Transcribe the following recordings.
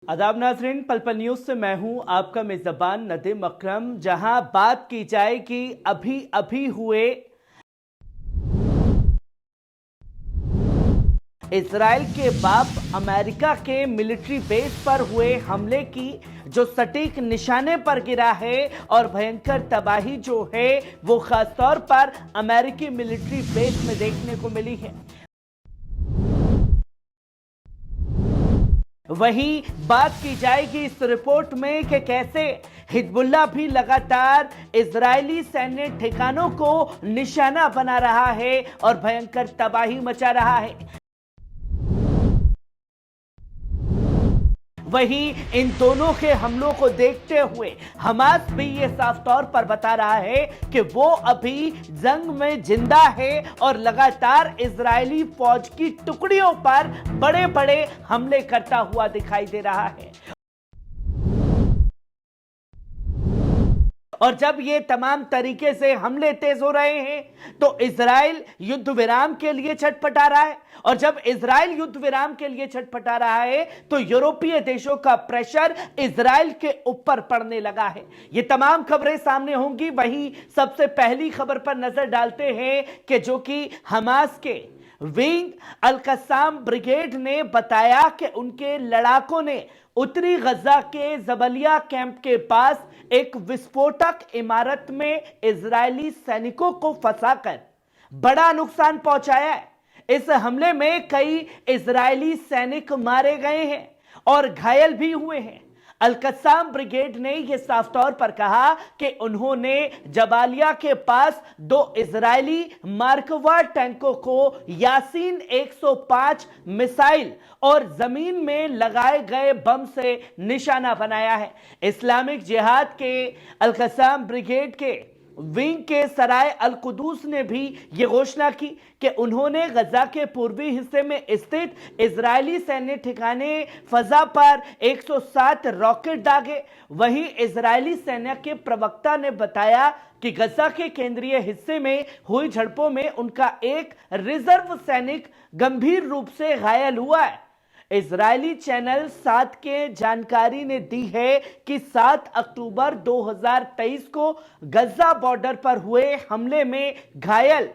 आदाब नाज़रीन, पल पल न्यूज़ से मैं हूं आपका मेज़बान नदीम अकरम। जहां बात की जाए कि अभी अभी हुए इजराइल के बाप अमेरिका के मिलिट्री बेस पर हुए हमले की जो सटीक निशाने पर गिरा है और भयंकर तबाही जो है वो खासतौर पर अमेरिकी मिलिट्री बेस में देखने को मिली है। वहीं बात की जाएगी इस रिपोर्ट में कि कैसे हिजबुल्लाह भी लगातार इजरायली सैन्य ठिकानों को निशाना बना रहा है और भयंकर तबाही मचा रहा है। वहीं इन दोनों के हमलों को देखते हुए हमास भी ये साफ तौर पर बता रहा है कि वो अभी जंग में जिंदा है और लगातार इजरायली फौज की टुकड़ियों पर बड़े बड़े हमले करता हुआ दिखाई दे रहा है। और जब ये तमाम तरीके से हमले तेज हो रहे हैं तो इजराइल युद्ध विराम के लिए छटपटा रहा है, और जब इजराइल युद्ध विराम के लिए छटपटा रहा है तो यूरोपीय देशों का प्रेशर इजराइल के ऊपर पड़ने लगा है। ये तमाम खबरें सामने होंगी। वहीं सबसे पहली खबर पर नजर डालते हैं कि जो कि हमास के विंग अल कस्साम ब्रिगेड ने बताया कि उनके लड़ाकों ने उत्तरी गजा के जबलिया कैंप के पास एक विस्फोटक इमारत में इजरायली सैनिकों को फंसाकर बड़ा नुकसान पहुंचाया है। इस हमले में कई इजरायली सैनिक मारे गए हैं और घायल भी हुए हैं। अल कस्साम ब्रिगेड ने यह साफ तौर पर कहा कि उन्होंने जबालिया के पास 2 इजरायली मार्कवा टैंकों को यासीन 105 मिसाइल और जमीन में लगाए गए बम से निशाना बनाया है। इस्लामिक जिहाद के अल कस्साम ब्रिगेड के विंग के सराय अल कुदूस ने भी यह घोषणा की कि उन्होंने गजा के पूर्वी हिस्से में स्थित इजरायली सैन्य ठिकाने फजा पर 107 रॉकेट दागे। वहीं इजरायली सेना के प्रवक्ता ने बताया कि गजा के केंद्रीय हिस्से में हुई झड़पों में उनका एक रिजर्व सैनिक गंभीर रूप से घायल हुआ है। इजरायली चैनल 7 के जानकारी ने दी है कि 7 अक्टूबर 2023 को गजा बॉर्डर पर हुए हमले में घायल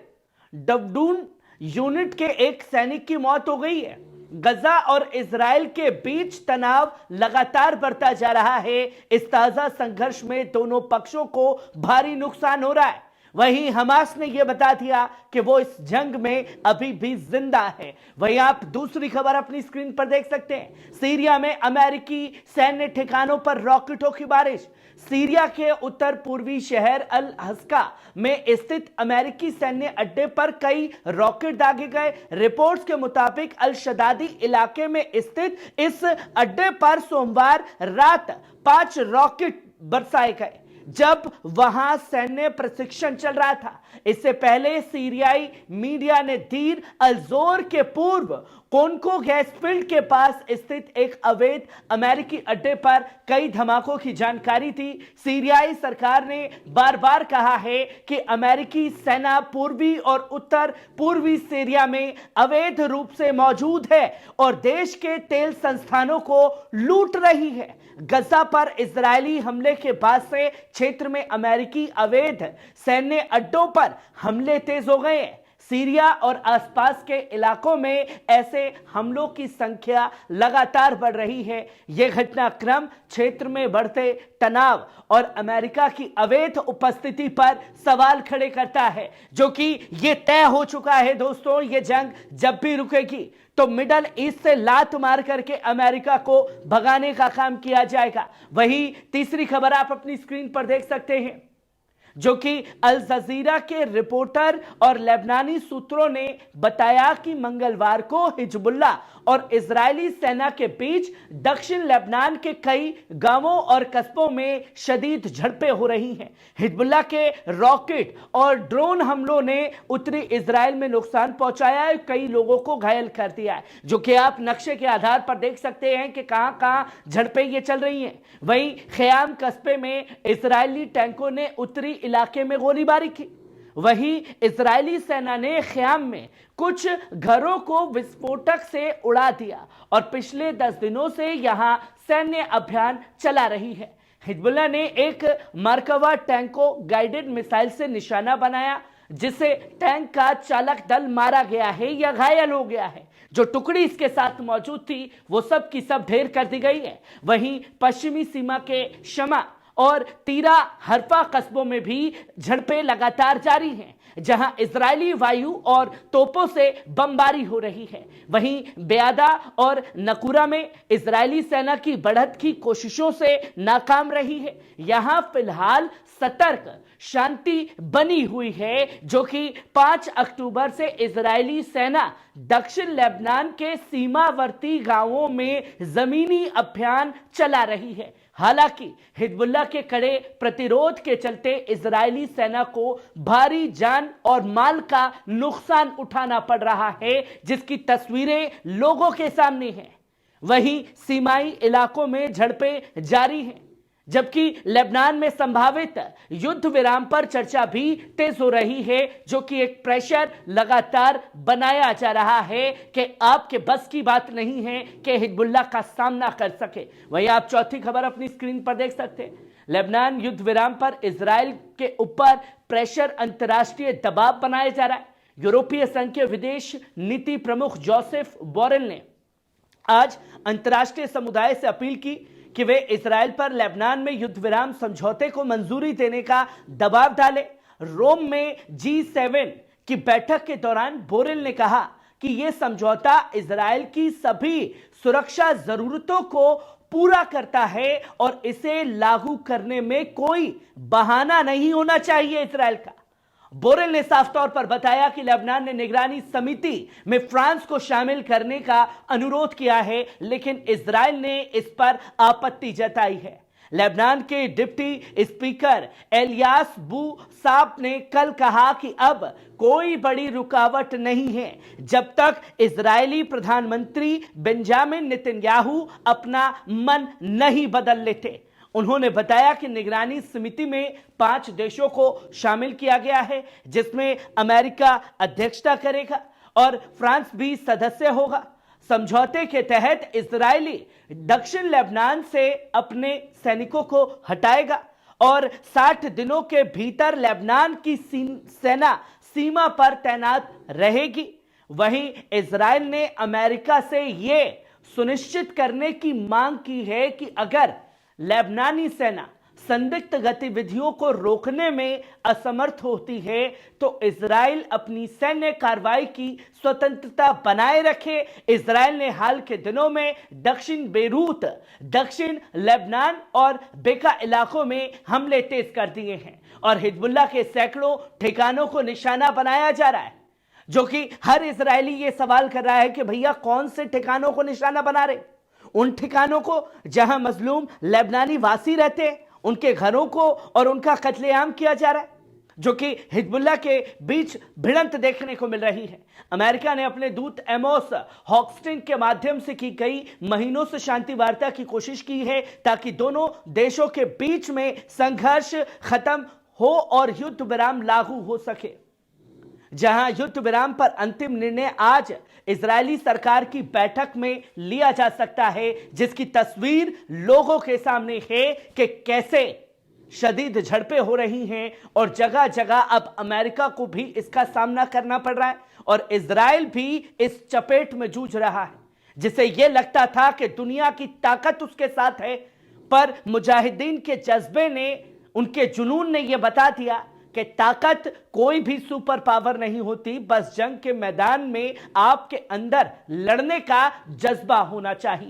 डवडून यूनिट के एक सैनिक की मौत हो गई है। गजा और इजराइल के बीच तनाव लगातार बढ़ता जा रहा है। इस ताजा संघर्ष में दोनों पक्षों को भारी नुकसान हो रहा है। वहीं हमास ने यह बता दिया कि वो इस जंग में अभी भी जिंदा है। वहीं आप दूसरी खबर अपनी स्क्रीन पर देख सकते हैं। सीरिया में अमेरिकी सैन्य ठिकानों पर रॉकेटों की बारिश। सीरिया के उत्तर पूर्वी शहर अल हस्का में स्थित अमेरिकी सैन्य अड्डे पर कई रॉकेट दागे गए। रिपोर्ट्स के मुताबिक अल शदादी इलाके में स्थित इस अड्डे पर सोमवार रात 5 रॉकेट बरसाए गए जब वहां सैन्य प्रशिक्षण चल रहा था। इससे पहले सीरियाई मीडिया ने दीर अल जोर के पूर्व कोनको गैस फील्ड के पास स्थित एक अवैध अमेरिकी अड्डे पर कई धमाकों की जानकारी थी। सीरियाई सरकार ने बार बार कहा है कि अमेरिकी सेना पूर्वी और उत्तर पूर्वी सीरिया में अवैध रूप से मौजूद है और देश के तेल संस्थानों को लूट रही है। गजा पर इजरायली हमले के बाद से क्षेत्र में अमेरिकी अवैध सैन्य अड्डों पर हमले तेज हो गए हैं। सीरिया और आसपास के इलाकों में ऐसे हमलों की संख्या लगातार बढ़ रही है। यह घटनाक्रम क्षेत्र में बढ़ते तनाव और अमेरिका की अवैध उपस्थिति पर सवाल खड़े करता है, जो कि यह तय हो चुका है दोस्तों, यह जंग जब भी रुकेगी तो मिडल ईस्ट से लात मार करके अमेरिका को भगाने का काम किया जाएगा। वहीं तीसरी खबर आप अपनी स्क्रीन पर देख सकते हैं, जो कि अल जजीरा के रिपोर्टर और लेबनानी सूत्रों ने बताया कि मंगलवार को हिजबुल्लाह और इजरायली सेना के बीच दक्षिण लेबनान के कई गांवों और कस्बों में शदीद झड़पें हो रही हैं। हिजबुल्लाह के रॉकेट और ड्रोन हमलों ने उत्तरी इजराइल में नुकसान पहुंचाया है, कई लोगों को घायल कर दिया है, जो कि आप नक्शे के आधार पर देख सकते हैं कि कहां कहां झड़पें ये चल रही हैं। वहीं खयाम कस्बे में इजरायली टैंकों ने उत्तरी इलाके में गोलीबारी की। वहीं इजरायली सेना ने ख़याम में कुछ घरों को विस्फोटक से उड़ा दिया और पिछले 10 दिनों से यहां सैन्य अभियान चला रही है। हिजबुल्लाह ने एक मरकवा टैंक को गाइडेड मिसाइल से निशाना बनाया, जिसे टैंक का चालक दल मारा गया है या घायल हो गया है। जो टुकड़ी इसके साथ मौजूद थी वो सब की सब ढेर कर दी गई है। वहीं पश्चिमी सीमा के शमा और तीरा हरफा कस्बों में भी झड़पें लगातार जारी हैं, जहां इजरायली वायु और तोपों से बमबारी हो रही है। वहीं बेयादा और नकुरा में इजरायली सेना की बढ़त की कोशिशों से नाकाम रही है। यहां फिलहाल सतर्क शांति बनी हुई है, जो कि 5 अक्टूबर से इजरायली सेना दक्षिण लेबनान के सीमावर्ती गांवों में जमीनी अभियान चला रही है। हालांकि हिजबुल्लाह के कड़े प्रतिरोध के चलते इजरायली सेना को भारी जान और माल का नुकसान उठाना पड़ रहा है, जिसकी तस्वीरें लोगों के सामने हैं। वहीं सीमाई इलाकों में झड़पें जारी हैं, जबकि लेबनान में संभावित युद्ध विराम पर चर्चा भी तेज हो रही है, जो कि एक प्रेशर लगातार बनाया जा रहा है कि आपके बस की बात नहीं है कि हिजबुल्लाह का सामना कर सके। वहीं आप चौथी खबर अपनी स्क्रीन पर देख सकते हैं। लेबनान युद्ध विराम पर इजराइल के ऊपर प्रेशर, अंतर्राष्ट्रीय दबाव बनाया जा रहा है। यूरोपीय संघ के विदेश नीति प्रमुख जोसेफ बोरेल ने आज अंतर्राष्ट्रीय समुदाय से अपील की कि वे इजराइल पर लेबनान में युद्ध विराम समझौते को मंजूरी देने का दबाव डाले। रोम में G7 की बैठक के दौरान बोरेल ने कहा कि यह समझौता इजराइल की सभी सुरक्षा जरूरतों को पूरा करता है और इसे लागू करने में कोई बहाना नहीं होना चाहिए इजराइल का। बोरेल ने साफ तौर पर बताया कि लेबनान ने निगरानी समिति में फ्रांस को शामिल करने का अनुरोध किया है, लेकिन इजराइल ने इस पर आपत्ति जताई है। लेबनान के डिप्टी स्पीकर एलियास बू साब ने कल कहा कि अब कोई बड़ी रुकावट नहीं है जब तक इजरायली प्रधानमंत्री बेंजामिन नेतन्याहू अपना मन नहीं बदल लेते। उन्होंने बताया कि निगरानी समिति में 5 देशों को शामिल किया गया है, जिसमें अमेरिका अध्यक्षता करेगा और फ्रांस भी सदस्य होगा। समझौते के तहत इजरायली दक्षिण लेबनान से अपने सैनिकों को हटाएगा और 60 दिनों के भीतर लेबनान की सेना सीमा पर तैनात रहेगी। वहीं इजराइल ने अमेरिका से यह सुनिश्चित करने की मांग की है कि अगर लेबनानी सेना संदिग्ध गतिविधियों को रोकने में असमर्थ होती है तो इजराइल अपनी सैन्य कार्रवाई की स्वतंत्रता बनाए रखे। इजराइल ने हाल के दिनों में दक्षिण बेरूत, दक्षिण लेबनान और बेका इलाकों में हमले तेज कर दिए हैं और हिजबुल्लाह के सैकड़ों ठिकानों को निशाना बनाया जा रहा है, जो कि हर इजरायली ये सवाल कर रहा है कि भैया कौन से ठिकानों को निशाना बना रहे? उन ठिकानों को जहां मजलूम लेबनानी वासी रहते हैं, उनके घरों को और उनका कत्लेआम किया जा रहा है, जो कि हिजबुल्लाह के बीच भिड़ंत देखने को मिल रही है। अमेरिका ने अपने दूत एमोस हॉकस्टिन के माध्यम से की कई महीनों से शांति वार्ता की कोशिश की है ताकि दोनों देशों के बीच में संघर्ष खत्म हो और युद्ध विराम लागू हो सके। जहां युद्ध विराम पर अंतिम निर्णय आज इजरायली सरकार की बैठक में लिया जा सकता है, जिसकी तस्वीर लोगों के सामने है कि कैसे शदीद झड़पें हो रही हैं और जगह जगह अब अमेरिका को भी इसका सामना करना पड़ रहा है और इजराइल भी इस चपेट में जूझ रहा है, जिसे यह लगता था कि दुनिया की ताकत उसके साथ है, पर मुजाहिदीन के जज्बे ने, उनके जुनून ने यह बता दिया कि ताकत कोई भी सुपर पावर नहीं होती, बस जंग के मैदान में आपके अंदर लड़ने का जज्बा होना चाहिए।